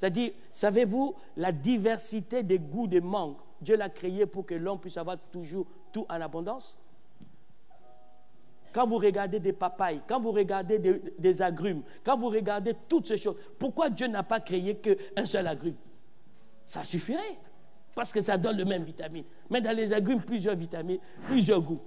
C'est-à-dire, savez-vous, la diversité des goûts des mangues, Dieu l'a créé pour que l'homme puisse avoir toujours tout en abondance. Quand vous regardez des papayes, quand vous regardez des agrumes, quand vous regardez toutes ces choses, pourquoi Dieu n'a pas créé qu'un seul agrume? Ça suffirait, parce que ça donne le même vitamine. Mais dans les agrumes, plusieurs vitamines, plusieurs goûts.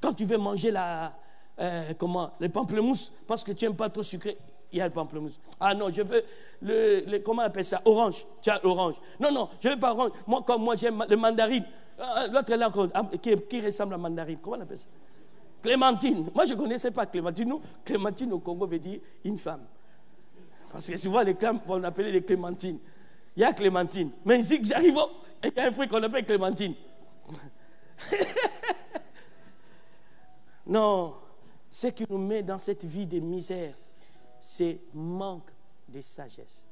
Quand tu veux manger le pamplemousse, parce que tu n'aimes pas trop sucré, il y a le pamplemousse. Ah non, je veux comment on appelle ça? Orange. Tu as orange. Non, non, je ne veux pas orange. Moi, j'aime le mandarine. L'autre là qui ressemble à mandarine. Comment on appelle ça? Clémentine. Moi, je ne connaissais pas Clémentine. Nous, Clémentine au Congo veut dire une femme. Parce que souvent, on appelait les clémentines. Il y a Clémentine. Mais ici, j'arrive, il y a un fruit qu'on appelle Clémentine. Non, ce qui nous met dans cette vie de misère, c'est manque de sagesse.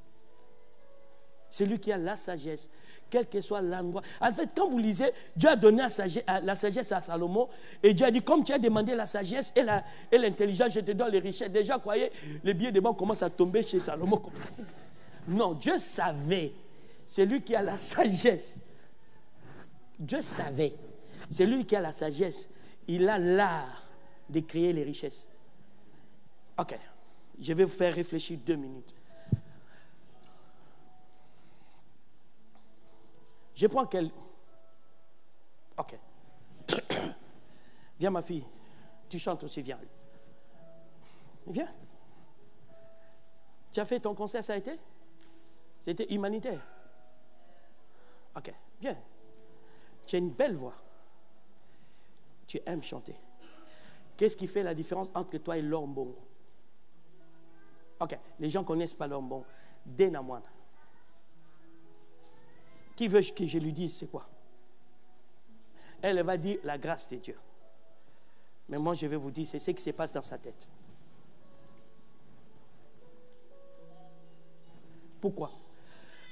Celui qui a la sagesse, quel que soit l'endroit. En fait, quand vous lisez, Dieu a donné la sagesse à Salomon, et Dieu a dit, comme tu as demandé la sagesse et l'intelligence, je te donne les richesses. Déjà, croyez, les billets de banque commencent à tomber chez Salomon. Non, Dieu savait. Celui qui a la sagesse. Dieu savait. Celui qui a la sagesse, il a l'art de créer les richesses. Ok, je vais vous faire réfléchir 2 minutes. Je prends quel... Ok. Viens ma fille, tu chantes aussi, viens. Viens. Tu as fait ton concert, ça a été? C'était humanitaire. Ok, viens. Tu as une belle voix. Tu aimes chanter. Qu'est-ce qui fait la différence entre toi et l'ombong? Ok, les gens ne connaissent pas l'ombong. Denamwana. Qui veut que je lui dise c'est quoi? Elle va dire la grâce de Dieu. Mais moi je vais vous dire c'est ce qui se passe dans sa tête. Pourquoi?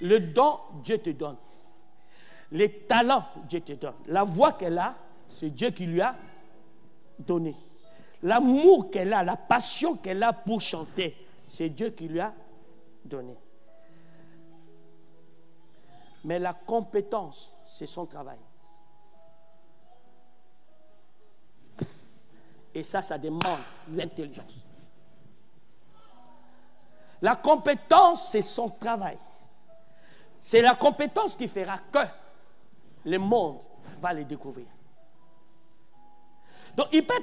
Le don, Dieu te donne. Les talents, Dieu te donne. La voix qu'elle a, c'est Dieu qui lui a donné. L'amour qu'elle a, la passion qu'elle a pour chanter, c'est Dieu qui lui a donné. Mais la compétence, c'est son travail. Et ça demande l'intelligence. La compétence, c'est son travail. C'est la compétence qui fera que le monde va le découvrir. Donc, il peut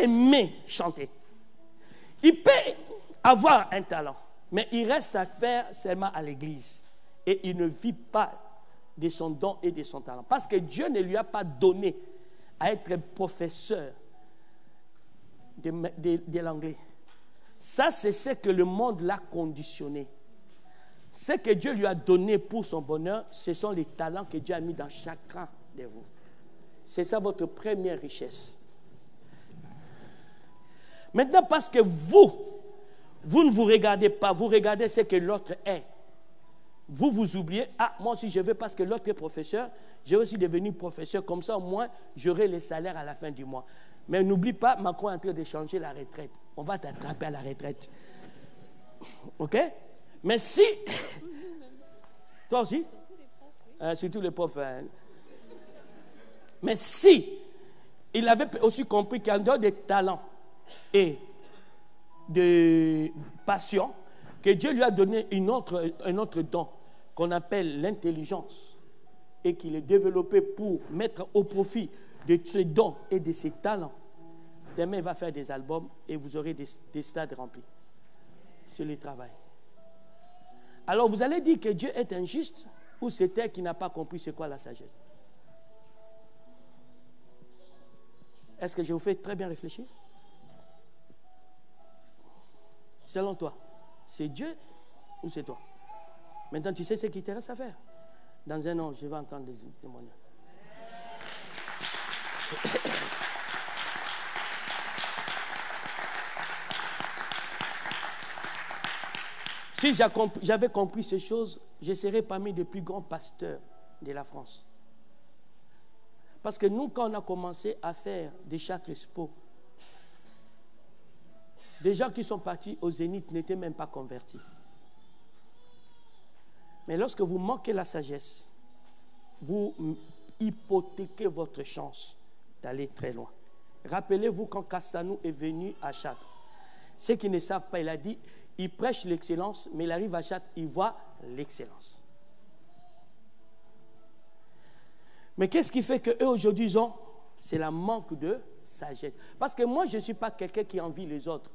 aimer chanter. Il peut avoir un talent. Mais il reste à faire seulement à l'église. Et il ne vit pas de son don et de son talent. Parce que Dieu ne lui a pas donné à être professeur de l'anglais. Ça, c'est ce que le monde l'a conditionné. Ce que Dieu lui a donné pour son bonheur, ce sont les talents que Dieu a mis dans chacun de vous. C'est ça votre première richesse. Maintenant, parce que vous ne vous regardez pas, vous regardez ce que l'autre est. Vous oubliez, ah, moi aussi je veux parce que l'autre est professeur, j'ai aussi devenu professeur, comme ça au moins j'aurai les salaires à la fin du mois. Mais n'oublie pas, Macron est en train de changer la retraite. On va t'attraper à la retraite. Ok? Mais si... Toi aussi? Surtout les profs. Mais si il avait aussi compris qu'en dehors des talents et de passion, que Dieu lui a donné un autre don qu'on appelle l'intelligence et qu'il est développé pour mettre au profit de ses dons et de ses talents. Demain, il va faire des albums et vous aurez des stades remplis. C'est le travail. Alors, vous allez dire que Dieu est injuste ou c'est elle qui n'a pas compris c'est quoi la sagesse? Est-ce que je vous fais très bien réfléchir? Selon toi, c'est Dieu ou c'est toi? Maintenant, tu sais ce qui te reste à faire. Dans un an, je vais entendre des témoignages. Si j'avais compris ces choses, je serais parmi les plus grands pasteurs de la France. Parce que nous, quand on a commencé à faire des Châtres Expo, des gens qui sont partis au Zénith n'étaient même pas convertis. Mais lorsque vous manquez la sagesse, vous hypothéquez votre chance d'aller très loin. Rappelez-vous quand Castanou est venu à Chartres. Ceux qui ne savent pas, il a dit, il prêche l'excellence, mais il arrive à Chartres, il voit l'excellence. Mais qu'est-ce qui fait qu'eux aujourd'hui ils ont? C'est la manque de sagesse. Parce que moi, je ne suis pas quelqu'un qui envie les autres.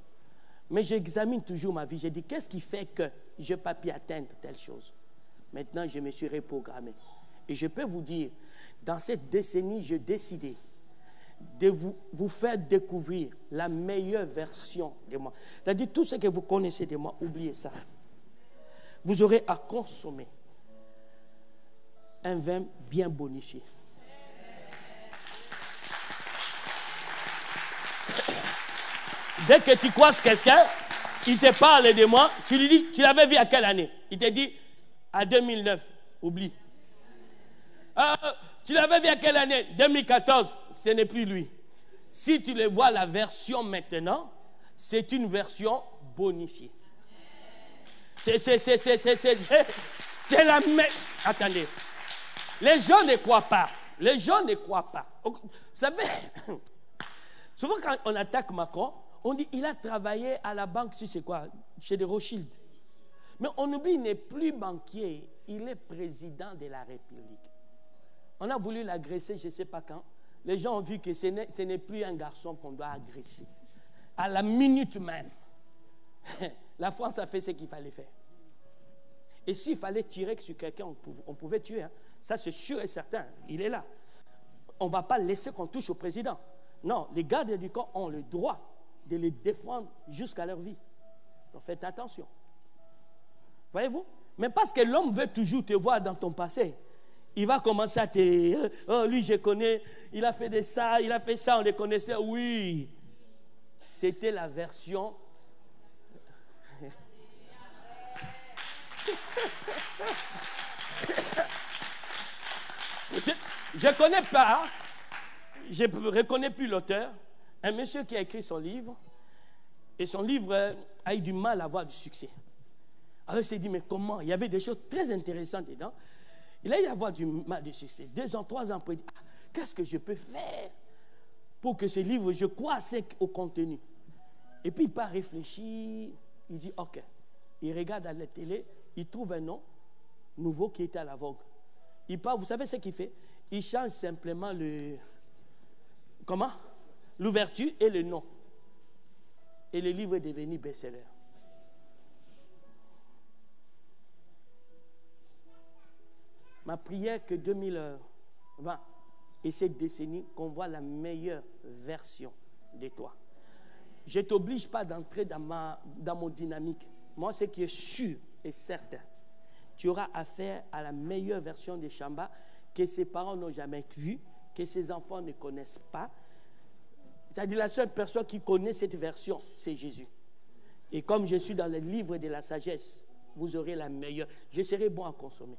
Mais j'examine toujours ma vie. Je dis, qu'est-ce qui fait que je n'ai pas pu atteindre telle chose? Maintenant, je me suis reprogrammé. Et je peux vous dire, dans cette décennie, j'ai décidé de vous faire découvrir la meilleure version de moi. C'est-à-dire, tout ce que vous connaissez de moi, oubliez ça. Vous aurez à consommer un vin bien bonifié. Dès que tu croises quelqu'un, il te parle de moi, tu lui dis, tu l'avais vu à quelle année? Il te dit, à 2009. Oublie. Tu l'avais vu à quelle année? 2014. Ce n'est plus lui. Si tu le vois, la version maintenant, c'est une version bonifiée. C'est la même. Attendez. Les gens ne croient pas. Les gens ne croient pas. Vous savez, souvent quand on attaque Macron, on dit il a travaillé à la banque, tu sais quoi, chez des Rothschild. Mais on oublie, il n'est plus banquier, il est président de la République. On a voulu l'agresser, je ne sais pas quand. Les gens ont vu que ce n'est plus un garçon qu'on doit agresser. À la minute même, la France a fait ce qu'il fallait faire. Et s'il fallait tirer sur quelqu'un, on pouvait tuer. Hein. Ça, c'est sûr et certain. Il est là. On ne va pas laisser qu'on touche au président. Non, les gardes du corps ont le droit de les défendre jusqu'à leur vie. Donc faites attention. Voyez-vous? Mais parce que l'homme veut toujours te voir dans ton passé, il va commencer à te... Oh, lui, je connais, il a fait de ça, il a fait ça, on les connaissait. Oui. C'était la version... Je ne connais pas, je ne reconnais plus l'auteur, un monsieur qui a écrit son livre, et son livre a eu du mal à avoir du succès. Alors il s'est dit, mais comment? Il y avait des choses très intéressantes dedans. Il a eu à avoir du mal de succès. 2 ans, 3 ans après, il dit, qu'est-ce que je peux faire pour que ce livre, je crois au contenu? Et puis il part réfléchir, il dit, ok. Il regarde à la télé, il trouve un nom nouveau qui était à la vogue. Il part, vous savez ce qu'il fait? Il change simplement le... Comment? L'ouverture et le nom. Et le livre est devenu best-seller. Ma prière que 2020 et cette décennie, qu'on voit la meilleure version de toi. Je ne t'oblige pas d'entrer dans mon dynamique. Moi, ce qui est sûr et certain, tu auras affaire à la meilleure version de Chamba que ses parents n'ont jamais vue, que ses enfants ne connaissent pas. C'est-à-dire la seule personne qui connaît cette version, c'est Jésus. Et comme je suis dans le livre de la sagesse, vous aurez la meilleure. Je serai bon à consommer.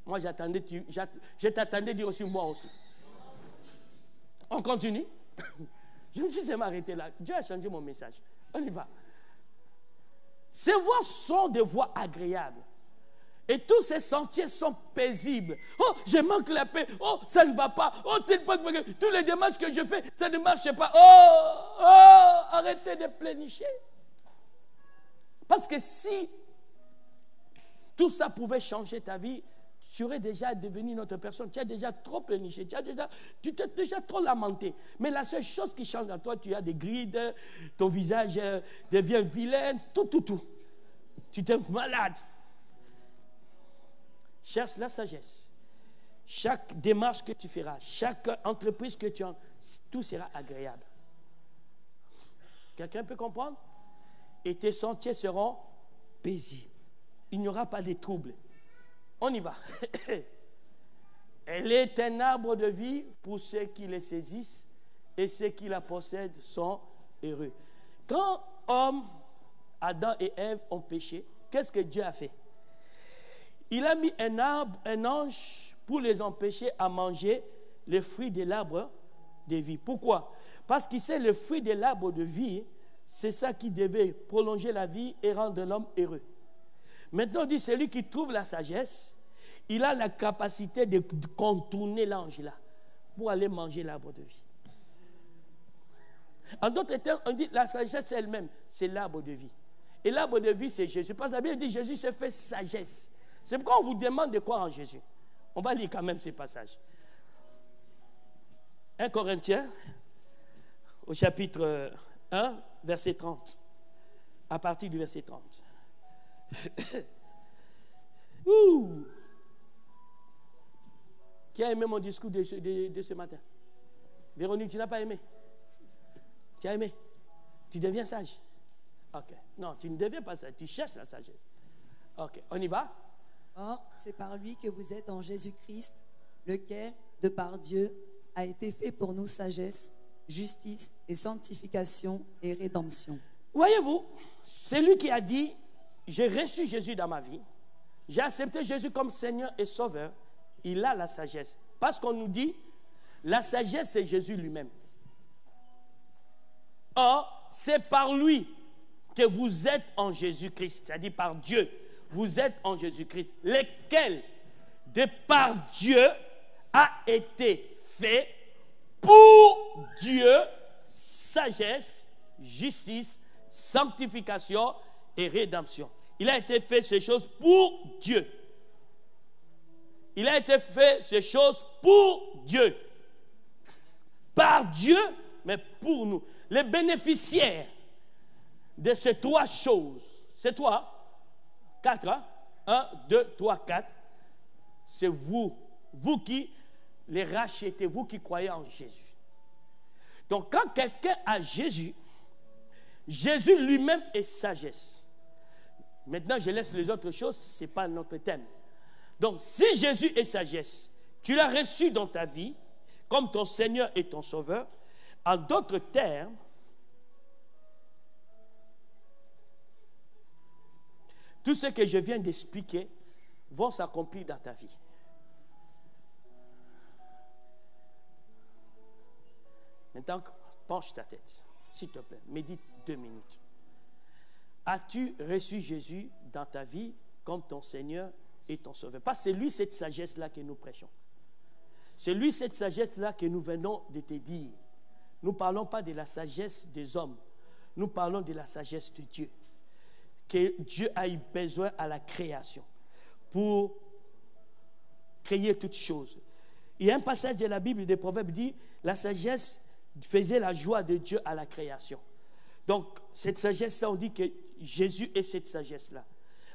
Moi, je t'attendais dire aussi moi aussi. On continue. Je me suis seulement arrêté là. Dieu a changé mon message. On y va. Ces voies sont des voies agréables. Et tous ces sentiers sont paisibles. Oh, je manque la paix. Oh, ça ne va pas. Oh, c'est pas... Tous les démarches que je fais, ça ne marche pas. Oh, arrêtez de plénicher. Parce que si tout ça pouvait changer ta vie, tu aurais déjà devenu une autre personne. Tu as déjà trop pléniché. Tu t'es déjà trop lamenté. Mais la seule chose qui change dans toi, tu as des grides, ton visage devient vilain, tout. Tu t'es malade. Cherche la sagesse. Chaque démarche que tu feras, chaque entreprise que tu as, tout sera agréable. Quelqu'un peut comprendre? Et tes sentiers seront paisibles. Il n'y aura pas de troubles. On y va. Elle est un arbre de vie pour ceux qui les saisissent et ceux qui la possèdent sont heureux. Quand Adam et Ève ont péché, qu'est-ce que Dieu a fait? Il a mis un ange pour les empêcher à manger les fruits de l'arbre de vie. Pourquoi? Parce qu'il sait le fruit de l'arbre de vie, c'est ça qui devait prolonger la vie et rendre l'homme heureux. Maintenant, on dit, celui qui trouve la sagesse, il a la capacité de contourner l'ange là, pour aller manger l'arbre de vie. En d'autres termes, on dit, la sagesse elle-même, c'est l'arbre de vie. Et l'arbre de vie, c'est Jésus. Parce que la Bible dit, Jésus se fait sagesse. C'est pourquoi on vous demande de croire en Jésus. On va lire quand même ces passages. 1 Corinthiens, au chapitre 1, verset 30. À partir du verset 30. Ouh. Qui a aimé mon discours de ce matin? Véronique, tu n'as pas aimé? Tu as aimé? Tu deviens sage? Ok. Non, tu ne deviens pas sage. Tu cherches la sagesse. Ok. On y va? Or, c'est par lui que vous êtes en Jésus-Christ, lequel, de par Dieu, a été fait pour nous sagesse, justice et sanctification et rédemption. Voyez-vous, c'est lui qui a dit, j'ai reçu Jésus dans ma vie, j'ai accepté Jésus comme Seigneur et Sauveur, il a la sagesse. Parce qu'on nous dit, la sagesse c'est Jésus lui-même. Or, c'est par lui que vous êtes en Jésus-Christ, c'est-à-dire par Dieu, vous êtes en Jésus-Christ, lequel, de par Dieu, a été fait pour Dieu, sagesse, justice, sanctification et rédemption. Il a été fait ces choses pour Dieu. Il a été fait ces choses pour Dieu. Par Dieu, mais pour nous. Les bénéficiaires de ces trois choses, c'est toi, 4, hein? 1, 2, 3, 4, c'est vous. Vous qui les rachetez, vous qui croyez en Jésus. Donc quand quelqu'un a Jésus, Jésus lui-même est sagesse. Maintenant, je laisse les autres choses, ce n'est pas notre thème. Donc, si Jésus est sagesse, tu l'as reçu dans ta vie, comme ton Seigneur et ton Sauveur, en d'autres termes, tout ce que je viens d'expliquer vont s'accomplir dans ta vie. Maintenant, penche ta tête, s'il te plaît, médite 2 minutes. As-tu reçu Jésus dans ta vie comme ton Seigneur et ton Sauveur? Parce que c'est lui cette sagesse-là que nous prêchons. C'est lui cette sagesse-là que nous venons de te dire. Nous ne parlons pas de la sagesse des hommes. Nous parlons de la sagesse de Dieu. Que Dieu a eu besoin à la création pour créer toutes choses. Il y a un passage de la Bible des Proverbes qui dit la sagesse faisait la joie de Dieu à la création. Donc, cette sagesse-là, on dit que Jésus est cette sagesse-là.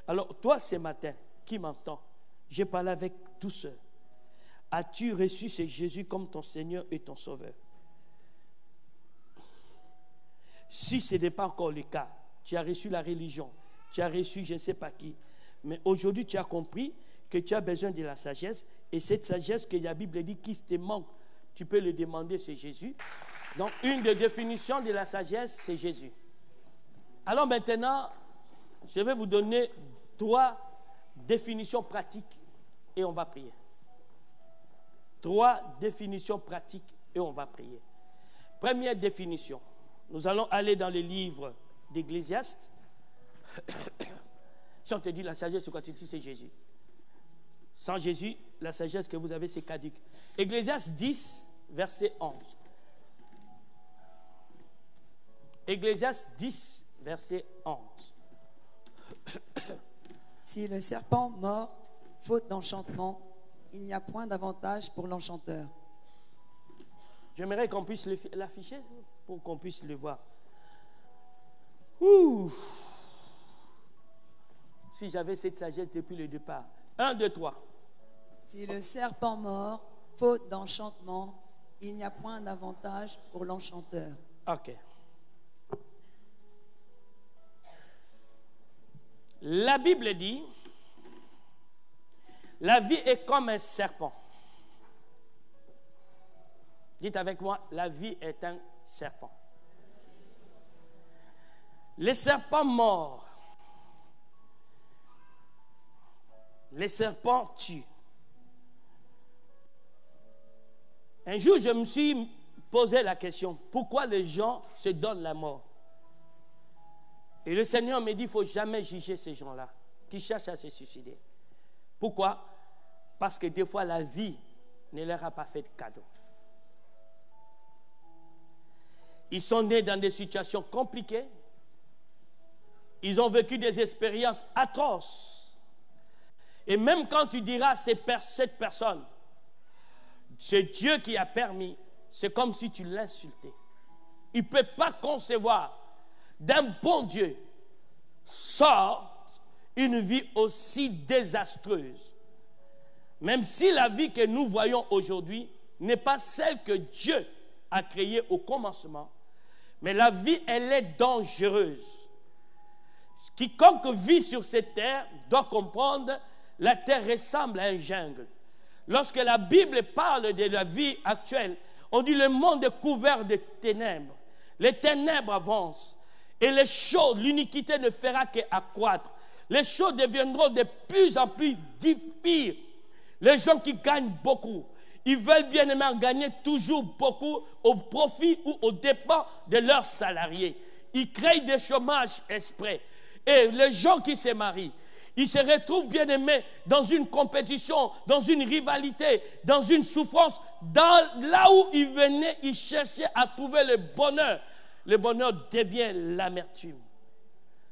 Alors, toi, ce matin, qui m'entend, j'ai parlé avec douceur. As-tu reçu ce Jésus comme ton Seigneur et ton Sauveur? Si ce n'est pas encore le cas, tu as reçu la religion, tu as reçu je ne sais pas qui, mais aujourd'hui, tu as compris que tu as besoin de la sagesse, et cette sagesse que la Bible dit qui te manque, tu peux le demander, c'est Jésus. Donc, une des définitions de la sagesse, c'est Jésus. Alors maintenant, je vais vous donner 3 définitions pratiques et on va prier. 3 définitions pratiques et on va prier. Première définition, nous allons aller dans le livre d'Ecclésiaste. Si on te dit la sagesse, quoi tu dis, c'est Jésus. Sans Jésus, la sagesse que vous avez, c'est caduque. Ecclésiaste 10, verset 11. Ecclésiaste 10, verset 11. Si le serpent mord, faute d'enchantement, il n'y a point d'avantage pour l'enchanteur. J'aimerais qu'on puisse l'afficher pour qu'on puisse le voir. Ouh. Si j'avais cette sagesse depuis le départ. 1, 2, 3. Si le serpent mord, faute d'enchantement, il n'y a point d'avantage pour l'enchanteur. Ok. La Bible dit, la vie est comme un serpent. Dites avec moi, la vie est un serpent. Les serpents mordent. Les serpents tuent. Un jour, je me suis posé la question, pourquoi les gens se donnent la mort? Et le Seigneur me dit, il ne faut jamais juger ces gens-là. qui cherchent à se suicider. Pourquoi? Parce que des fois, la vie ne leur a pas fait de cadeau. Ils sont nés dans des situations compliquées. Ils ont vécu des expériences atroces. Et même quand tu diras à cette personne, c'est Dieu qui a permis, c'est comme si tu l'insultais. Il ne peut pas concevoir d'un bon Dieu sort une vie aussi désastreuse. Même si la vie que nous voyons aujourd'hui n'est pas celle que Dieu a créée au commencement, mais la vie, elle est dangereuse. Quiconque vit sur cette terre doit comprendre, la terre ressemble à un jungle. Lorsque la Bible parle de la vie actuelle, on dit le monde est couvert de ténèbres. Les ténèbres avancent et les choses, l'iniquité ne fera qu'accroître. Les choses deviendront de plus en plus difficiles. Les gens qui gagnent beaucoup, ils veulent bien aimer gagner toujours beaucoup au profit ou au dépens de leurs salariés. Ils créent des chômages exprès. Et les gens qui se marient, ils se retrouvent bien aimés dans une compétition, dans une rivalité, dans une souffrance. Là où ils venaient, ils cherchaient à trouver le bonheur devient l'amertume.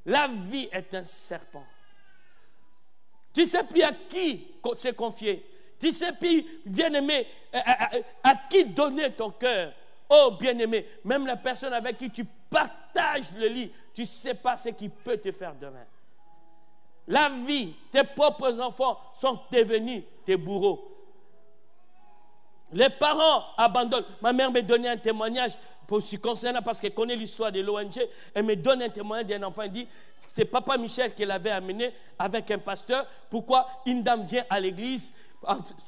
La vie est un serpent. Tu ne sais plus à qui se confier. Tu ne sais plus, bien-aimé, à qui donner ton cœur. Oh, bien-aimé, même la personne avec qui tu partages le lit, tu ne sais pas ce qui peut te faire demain. La vie, tes propres enfants sont devenus tes bourreaux. Les parents abandonnent. Ma mère me donnait un témoignage concernant, parce qu'elle connaît l'histoire de l'ONG. Elle me donne un témoignage d'un enfant. Elle dit, c'est Papa Michel qui l'avait amené avec un pasteur. Pourquoi une dame vient à l'église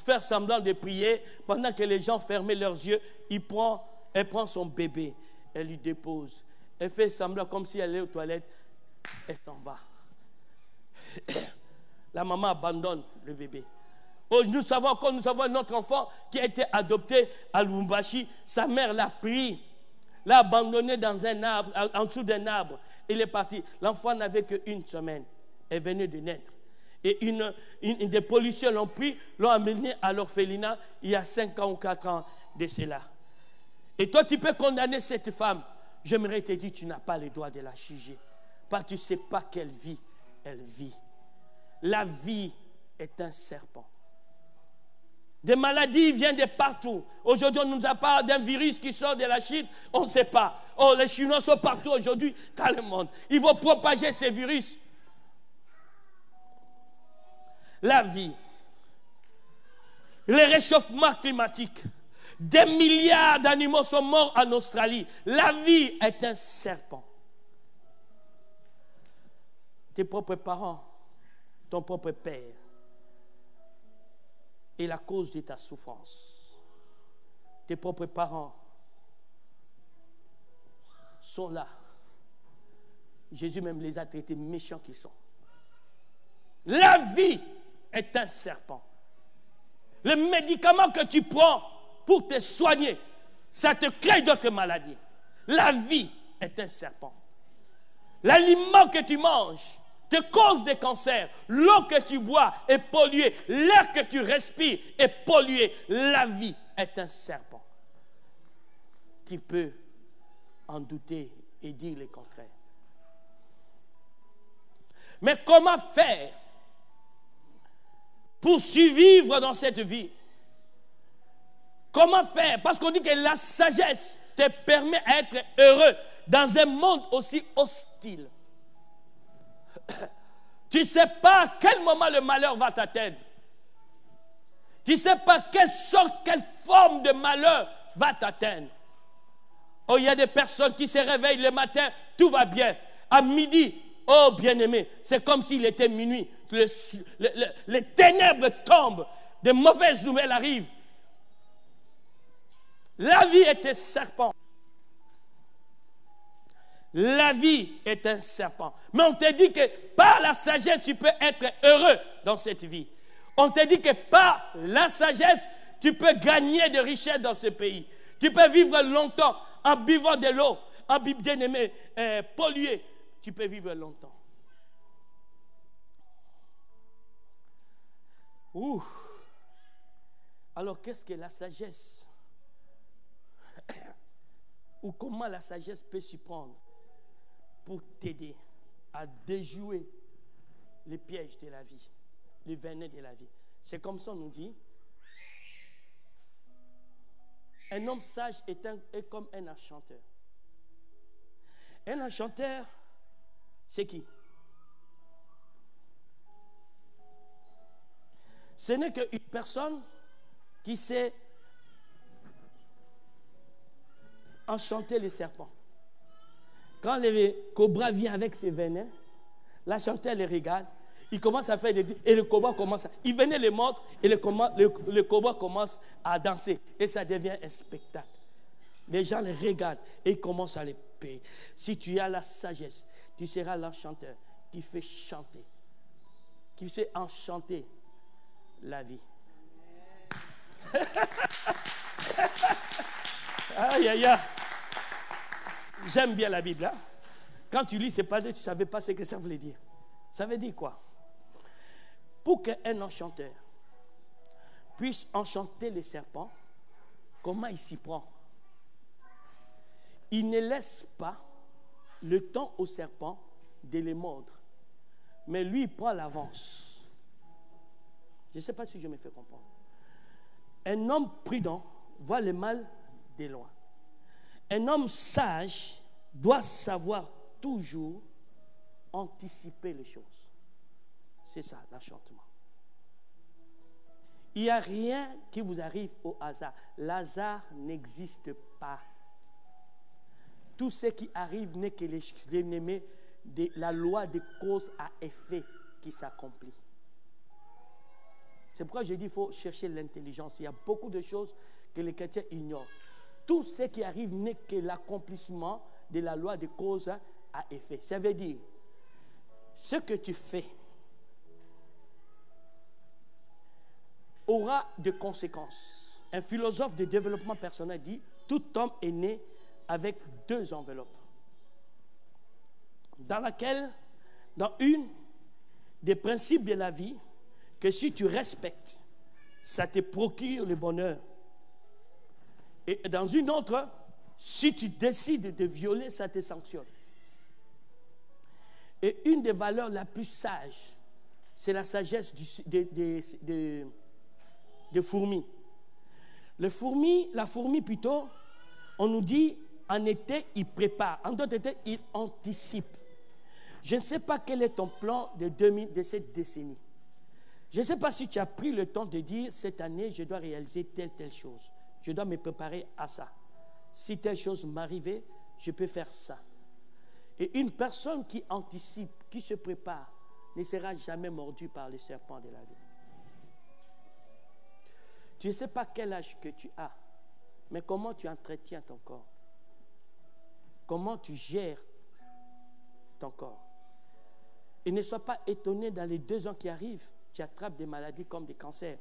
faire semblant de prier, pendant que les gens fermaient leurs yeux, elle prend son bébé, elle lui dépose. Elle fait semblant comme si elle allait aux toilettes. Elle s'en va. La maman abandonne le bébé. Oh, nous avons notre enfant qui a été adopté à Lubumbashi. Sa mère l'a pris, l'a abandonné dans un arbre, en dessous d'un arbre. Il est parti. L'enfant n'avait qu'une semaine. Elle venait de naître. Et des policiers l'ont pris, l'ont amené à l'orphelinat il y a 5 ans ou 4 ans de cela. Et toi, tu peux condamner cette femme. J'aimerais te dire, tu n'as pas le droit de la juger. Parce que tu ne sais pas quelle vie elle vit. La vie est un serpent. Des maladies viennent de partout. Aujourd'hui, on nous a parlé d'un virus qui sort de la Chine. On ne sait pas. Oh, les Chinois sont partout aujourd'hui dans le monde. Ils vont propager ces virus. La vie. Le réchauffement climatique. Des milliards d'animaux sont morts en Australie. La vie est un serpent. Tes propres parents, ton propre père, est la cause de ta souffrance. Tes propres parents sont là. Jésus même les a traités méchants qu'ils sont. La vie est un serpent. Le médicament que tu prends pour te soigner, ça te crée d'autres maladies. La vie est un serpent. L'aliment que tu manges te cause des cancers. L'eau que tu bois est polluée. L'air que tu respires est pollué. La vie est un serpent. Qui peut en douter et dire le contraire? Mais comment faire pour survivre dans cette vie? Comment faire? Parce qu'on dit que la sagesse te permet d'être heureux dans un monde aussi hostile. Tu ne sais pas à quel moment le malheur va t'atteindre. Tu ne sais pas quelle sorte, quelle forme de malheur va t'atteindre. Oh, il y a des personnes qui se réveillent le matin, tout va bien. À midi, oh bien-aimé, c'est comme s'il était minuit. Les ténèbres tombent, de mauvaises nouvelles arrivent. La vie est un serpent. La vie est un serpent. Mais on te dit que par la sagesse, tu peux être heureux dans cette vie. On te dit que par la sagesse, tu peux gagner de richesses dans ce pays. Tu peux vivre longtemps en buvant de l'eau, en bien-aimé, polluée. Tu peux vivre longtemps. Ouh. Alors, qu'est-ce que la sagesse? Ou comment la sagesse peut s'y prendre pour t'aider à déjouer les pièges de la vie, les venin de la vie? C'est comme ça on nous dit. Un homme sage est comme un enchanteur. Un enchanteur, c'est qui? Ce n'est qu'une personne qui sait enchanter les serpents. Quand le cobra vient avec ses venins, l'enchanteur les regarde, il commence à faire des... Et le cobra commence à... Il venait les mordre et le cobra commence à danser. Et ça devient un spectacle. Les gens les regardent et ils commencent à les payer. Si tu as la sagesse, tu seras l'enchanteur qui fait chanter, qui fait enchanter la vie. Aïe, aïe, aïe. J'aime bien la Bible. Hein? Quand tu lis, c'est pas tu ne savais pas ce que ça voulait dire. Ça veut dire quoi? Pour qu'un enchanteur puisse enchanter les serpents, comment il s'y prend? Il ne laisse pas le temps au serpent de les mordre. Mais lui, il prend l'avance. Je ne sais pas si je me fais comprendre. Un homme prudent voit le mal de loin. Un homme sage doit savoir toujours anticiper les choses. C'est ça, l'enchantement. Il n'y a rien qui vous arrive au hasard. L'hasard n'existe pas. Tout ce qui arrive n'est que l'ennemi de la loi de cause à effet qui s'accomplit. C'est pourquoi je dis qu'il faut chercher l'intelligence. Il y a beaucoup de choses que les chrétiens ignorent. Tout ce qui arrive n'est que l'accomplissement de la loi de cause à effet. Ça veut dire, ce que tu fais aura des conséquences. Un philosophe de développement personnel dit, tout homme est né avec deux enveloppes. Dans une, des principes de la vie, que si tu respectes, ça te procure le bonheur. Et dans une autre, si tu décides de violer, ça te sanctionne. Et une des valeurs la plus sages, c'est la sagesse des fourmis. La fourmi plutôt, on nous dit, en été, il prépare. En d'autres temps, il anticipe. Je ne sais pas quel est ton plan de cette décennie. Je ne sais pas si tu as pris le temps de dire, cette année, je dois réaliser telle chose. Je dois me préparer à ça. Si telle chose m'arrivait, je peux faire ça. Et une personne qui anticipe, qui se prépare, ne sera jamais mordue par les serpents de la vie. Tu ne sais pas quel âge que tu as, mais comment tu entretiens ton corps. Comment tu gères ton corps. Et ne sois pas étonné dans les 2 ans qui arrivent, tu attrapes des maladies comme des cancers.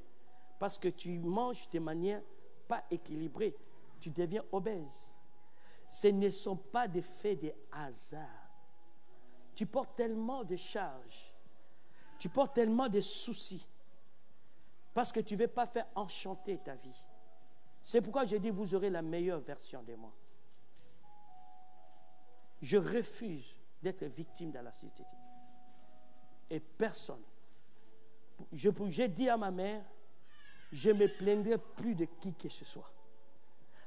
Parce que tu manges de manière pas équilibrée. Tu deviens obèse. Ce ne sont pas des faits de hasard. Tu portes tellement de charges. Tu portes tellement de soucis. Parce que tu ne veux pas faire enchanter ta vie. C'est pourquoi je dis, vous aurez la meilleure version de moi. Je refuse d'être victime dans la société. Et personne. J'ai dit à ma mère, je ne me plaindrai plus de qui que ce soit.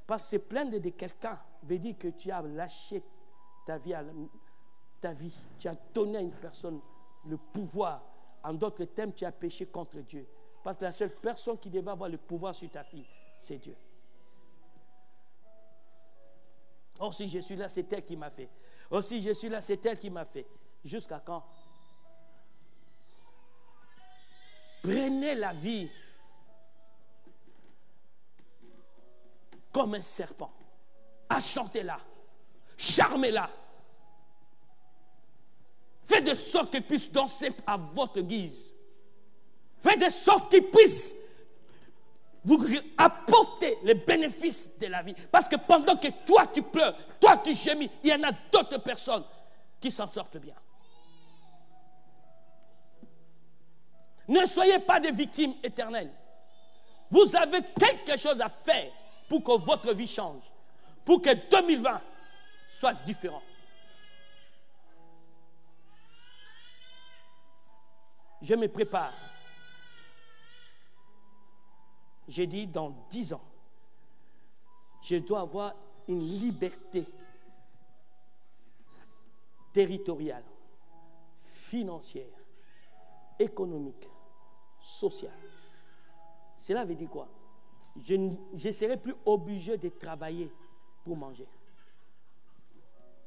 Parce que se plaindre de quelqu'un veut dire que tu as lâché ta vie. Tu as donné à une personne le pouvoir. En d'autres termes, tu as péché contre Dieu. Parce que la seule personne qui devait avoir le pouvoir sur ta fille, c'est Dieu. Or, si je suis là, c'est elle qui m'a fait. Or, si je suis là, c'est elle qui m'a fait. Jusqu'à quand? Prenez la vie comme un serpent. Enchantez-la. Charmez-la. Faites de sorte qu'elle puisse danser à votre guise. Faites de sorte qu'il puisse vous apporter les bénéfices de la vie. Parce que pendant que toi tu pleures, toi tu gémis, il y en a d'autres personnes qui s'en sortent bien. Ne soyez pas des victimes éternelles. Vous avez quelque chose à faire pour que votre vie change. Pour que 2020 soit différent. Je me prépare. J'ai dit dans 10 ans, je dois avoir une liberté territoriale, financière, économique, sociale. Cela veut dire quoi? Je ne serai plus obligé de travailler pour manger,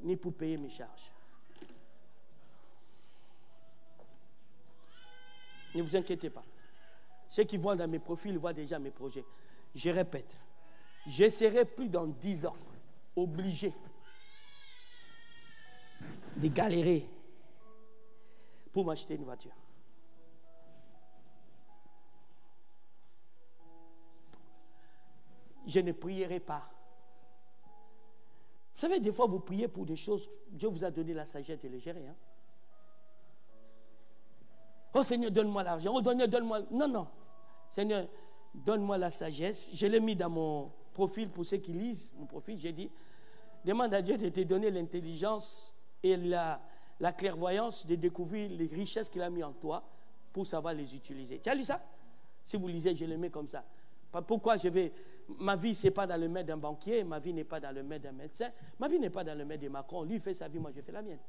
ni pour payer mes charges. Ne vous inquiétez pas. Ceux qui voient dans mes profils voient déjà mes projets. Je répète, je ne serai plus dans 10 ans obligé de galérer pour m'acheter une voiture. Je ne prierai pas. Vous savez, des fois, vous priez pour des choses, Dieu vous a donné la sagesse de les gérer. Hein? Oh Seigneur, donne-moi l'argent. Oh Seigneur, donne-moi. Non, non. Seigneur, donne-moi la sagesse. Je l'ai mis dans mon profil pour ceux qui lisent mon profil. J'ai dit, demande à Dieu de te donner l'intelligence et la clairvoyance de découvrir les richesses qu'il a mis en toi pour savoir les utiliser. Tu as lu ça? Si vous lisez, je le mets comme ça. Pourquoi je vais... Ma vie, ce n'est pas dans le maître d'un banquier, ma vie n'est pas dans le maître d'un médecin, ma vie n'est pas dans le maître de Macron. Lui fait sa vie, moi je fais la mienne.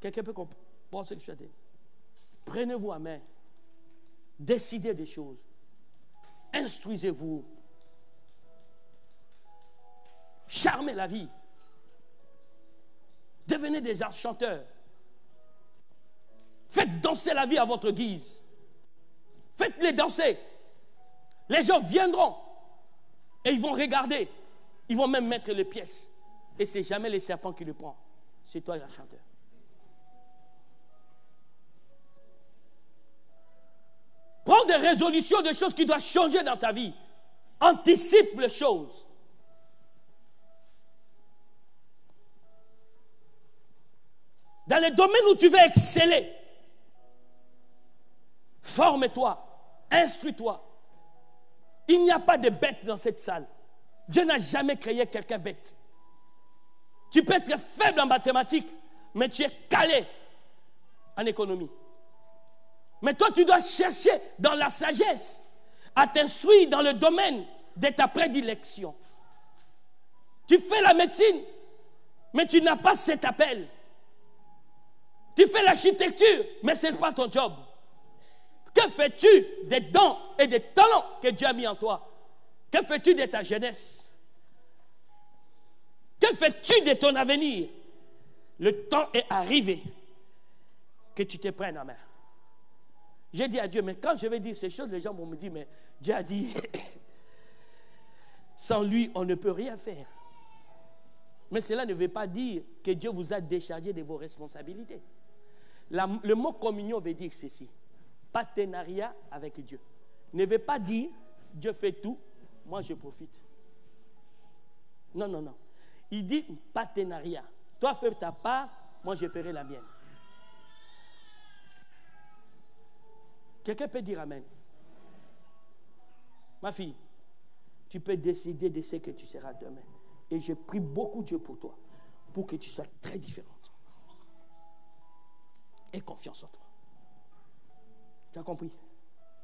Quelqu'un peut comprendre ce que je dis? Prenez-vous en main. Décidez des choses. Instruisez-vous. Charmez la vie. Devenez des chanteurs. Faites danser la vie à votre guise. Faites-les danser. Les gens viendront et ils vont regarder. Ils vont même mettre les pièces. Et c'est jamais les serpents qui le prennent. C'est toi le chanteur. Prends des résolutions de choses qui doivent changer dans ta vie. Anticipe les choses. Dans les domaines où tu veux exceller, forme-toi, instruis-toi. Il n'y a pas de bête dans cette salle. Dieu n'a jamais créé quelqu'un bête. Tu peux être faible en mathématiques, mais tu es calé en économie. Mais toi, tu dois chercher dans la sagesse à t'instruire dans le domaine de ta prédilection. Tu fais la médecine, mais tu n'as pas cet appel. Tu fais l'architecture, mais ce n'est pas ton job. Que fais-tu des dons et des talents que Dieu a mis en toi? Que fais-tu de ta jeunesse? Que fais-tu de ton avenir? Le temps est arrivé que tu te prennes en main. J'ai dit à Dieu, mais quand je vais dire ces choses, les gens vont me dire, mais Dieu a dit, sans lui, on ne peut rien faire. Mais cela ne veut pas dire que Dieu vous a déchargé de vos responsabilités. Le mot communion veut dire ceci. Partenariat avec Dieu. Ne veut pas dire, Dieu fait tout, moi je profite. Non, non, non. Il dit partenariat. Toi fais ta part, moi je ferai la mienne. Quelqu'un peut dire amen. Ma fille, tu peux décider de ce que tu seras demain. Et je prie beaucoup Dieu pour toi, pour que tu sois très différente. Aie confiance en toi. Tu as compris?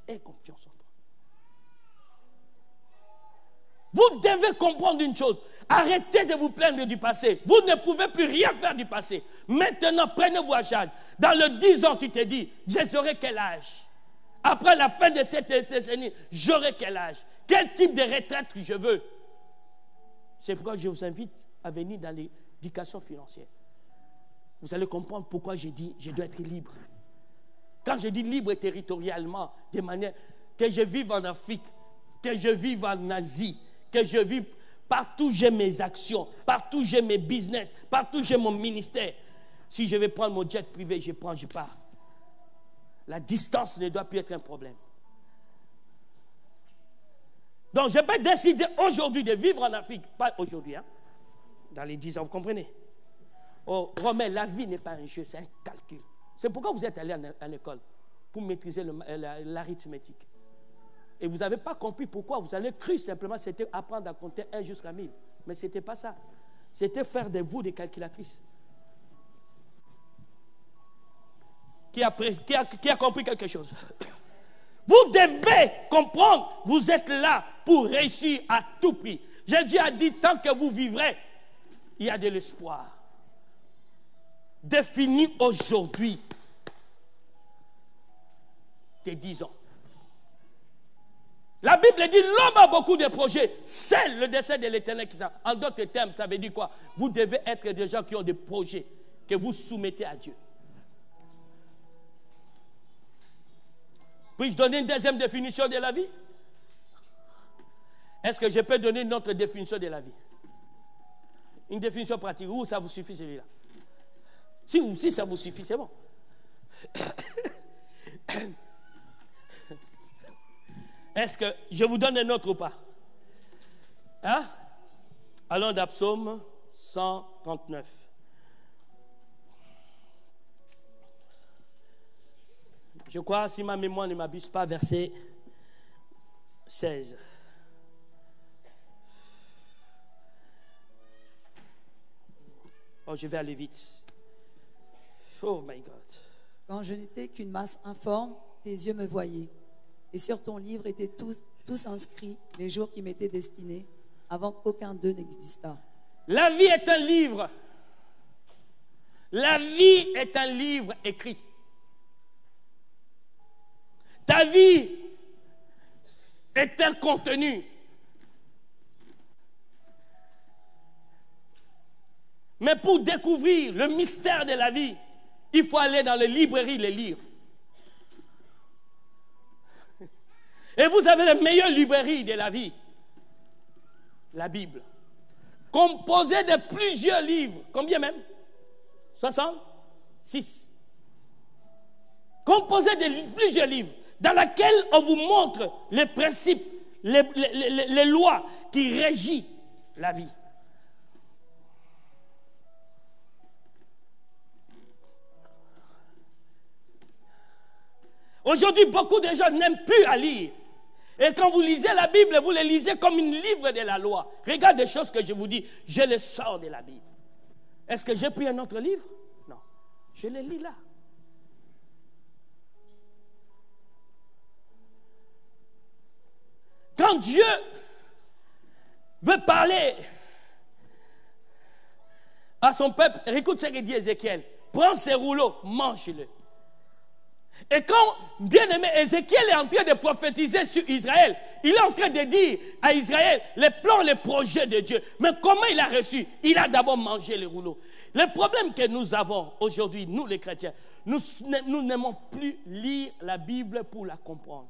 Aie confiance en toi. Vous devez comprendre une chose. Arrêtez de vous plaindre du passé. Vous ne pouvez plus rien faire du passé. Maintenant, prenez-vous à charge. Dans le 10 ans, tu te dis, j'aurai quel âge? Après la fin de cette décennie, j'aurai quel âge? Quel type de retraite que je veux? C'est pourquoi je vous invite à venir dans l'éducation financière. Vous allez comprendre pourquoi j'ai dit, je dois être libre. Quand je dis libre territorialement, de manière que je vive en Afrique, que je vive en Asie, que je vive partout, j'ai mes actions, partout j'ai mes business, partout j'ai mon ministère. Si je vais prendre mon jet privé, je prends, je pars. La distance ne doit plus être un problème. Donc je peux décider aujourd'hui de vivre en Afrique. Pas aujourd'hui, hein? Dans les 10 ans, vous comprenez? Oh, Romain, la vie n'est pas un jeu, c'est un calcul. C'est pourquoi vous êtes allé à l'école, pour maîtriser l'arithmétique. Et vous n'avez pas compris pourquoi. Vous avez cru simplement c'était apprendre à compter 1 jusqu'à 1000. Mais ce n'était pas ça. C'était faire de vous des calculatrices. Qui a compris quelque chose? Vous devez comprendre, vous êtes là pour réussir à tout prix. Jésus a dit, tant que vous vivrez, il y a de l'espoir. Définis aujourd'hui tes 10 ans. La Bible dit, l'homme a beaucoup de projets. C'est le dessein de l'Éternel qui s'en. En d'autres termes, ça veut dire quoi? Vous devez être des gens qui ont des projets que vous soumettez à Dieu. Puis-je donner une deuxième définition de la vie? Est-ce que je peux donner une autre définition de la vie? Une définition pratique. Ou ça vous suffit celui-là? Si ça vous suffit, c'est bon. Est-ce que je vous donne un autre ou pas? Hein? Allons dans Psaume 139. Je crois, si ma mémoire ne m'abuse pas, verset 16. Oh, je vais aller vite. Oh my God. Quand je n'étais qu'une masse informe, tes yeux me voyaient. Et sur ton livre étaient tous inscrits les jours qui m'étaient destinés, avant qu'aucun d'eux n'existât. La vie est un livre. La vie est un livre écrit. Ta vie est un contenu. Mais pour découvrir le mystère de la vie, il faut aller dans les librairies les lire. Et vous avez la meilleure librairie de la vie, la Bible, composée de plusieurs livres. Combien même? 66. Composée de plusieurs livres, dans laquelle on vous montre les principes, les lois qui régissent la vie. Aujourd'hui, beaucoup de gens n'aiment plus à lire. Et quand vous lisez la Bible, vous le lisez comme un livre de la loi. Regarde les choses que je vous dis, je les sors de la Bible. Est-ce que j'ai pris un autre livre? Non. Je les lis là. Quand Dieu veut parler à son peuple, écoute ce que dit Ézéchiel. Prends ces rouleaux, mange-le. Et quand, bien aimé, Ézéchiel est en train de prophétiser sur Israël, il est en train de dire à Israël les plans, les projets de Dieu. Mais comment il a reçu? Il a d'abord mangé les rouleaux. Le problème que nous avons aujourd'hui, nous les chrétiens, nous n'aimons plus lire la Bible pour la comprendre.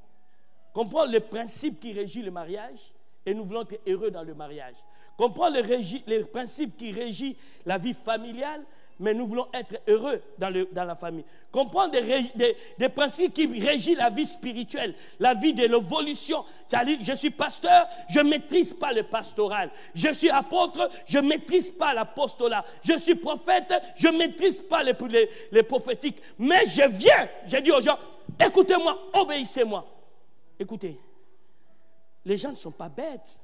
Comprendre le principe qui régit le mariage et nous voulons être heureux dans le mariage. Comprendre les principes qui régissent la vie familiale, mais nous voulons être heureux dans la famille. Comprendre des principes qui régissent la vie spirituelle, la vie de l'évolution. C'est-à-dire, je suis pasteur, je ne maîtrise pas le pastoral. Je suis apôtre, je ne maîtrise pas l'apostolat. Je suis prophète, je ne maîtrise pas les prophétiques. Mais je viens, je dis aux gens, écoutez-moi, obéissez-moi. Écoutez, les gens ne sont pas bêtes.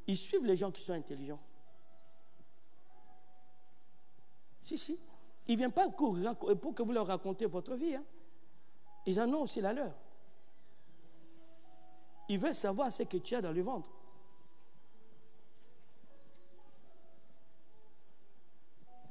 Ils suivent les gens qui sont intelligents. Si. Ils ne viennent pas pour que vous leur racontez votre vie. Hein. Ils en ont aussi la leur. Ils veulent savoir ce que tu as dans le ventre.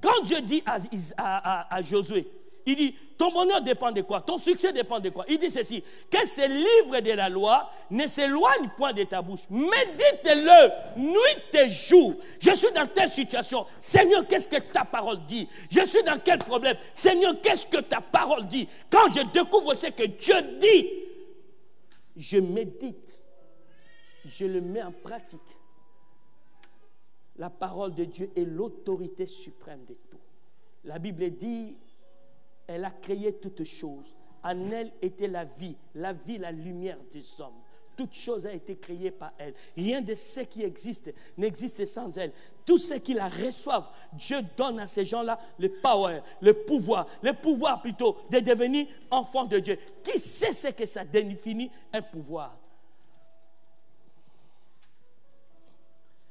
Quand Dieu dit à Josué, il dit, ton bonheur dépend de quoi? Ton succès dépend de quoi? Il dit ceci, que ce livre de la loi ne s'éloigne point de ta bouche. Médite-le nuit et jour. Je suis dans telle situation. Seigneur, qu'est-ce que ta parole dit? Je suis dans quel problème? Seigneur, qu'est-ce que ta parole dit? Quand je découvre ce que Dieu dit, je médite. Je le mets en pratique. La parole de Dieu est l'autorité suprême de tout. La Bible dit, elle a créé toutes choses. En elle était la vie, la lumière des hommes. toute chose a été créée par elle. Rien de ce qui existe n'existe sans elle. Tout ce qui la reçoivent, Dieu donne à ces gens-là le pouvoir plutôt de devenir enfants de Dieu. Qui sait ce que ça définit un pouvoir?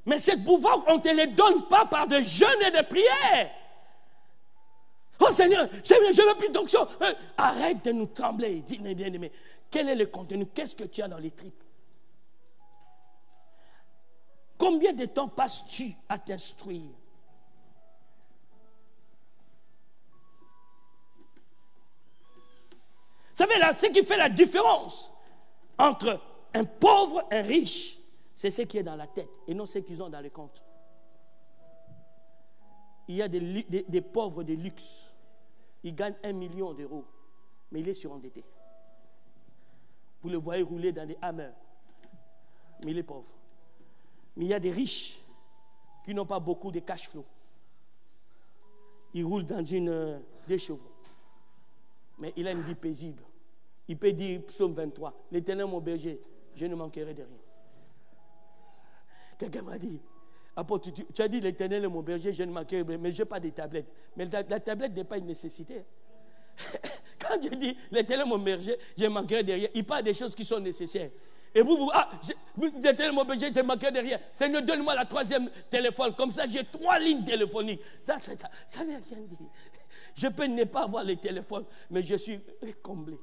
Mais ce pouvoir, on ne te le donne pas par de jeûnes et de prières. Oh Seigneur, je ne veux plus d'onction. Arrête de nous trembler. Dis, bien-aimé, quel est le contenu? Qu'est-ce que tu as dans les tripes? Combien de temps passes-tu à t'instruire? Vous savez, là, ce qui fait la différence entre un pauvre et un riche, c'est ce qui est dans la tête et non ce qu'ils ont dans les comptes. Il y a des pauvres de luxe. Ils gagnent 1 million d'euros, mais il est surendetté. Vous le voyez rouler dans des Hammers, mais il est pauvre. Mais il y a des riches qui n'ont pas beaucoup de cash flow. Ils roulent dans des chevaux, mais il a une vie paisible. Il peut dire, psaume 23, l'Éternel mon berger, je ne manquerai de rien. Quelqu'un m'a dit, apôtre, tu as dit l'Éternel est mon berger, je ne manquerai de rien, mais je n'ai pas de tablette. Mais la tablette n'est pas une nécessité. Quand je dis l'Éternel est mon berger, je ne manquerai de rien, il parle des choses qui sont nécessaires. Et l'Éternel est mon berger, je ne manquerai de rien. Seigneur, donne-moi la 3e téléphone, comme ça j'ai 3 lignes téléphoniques. Ça ne veut rien dire. Je peux ne pas avoir les téléphones, mais je suis comblé.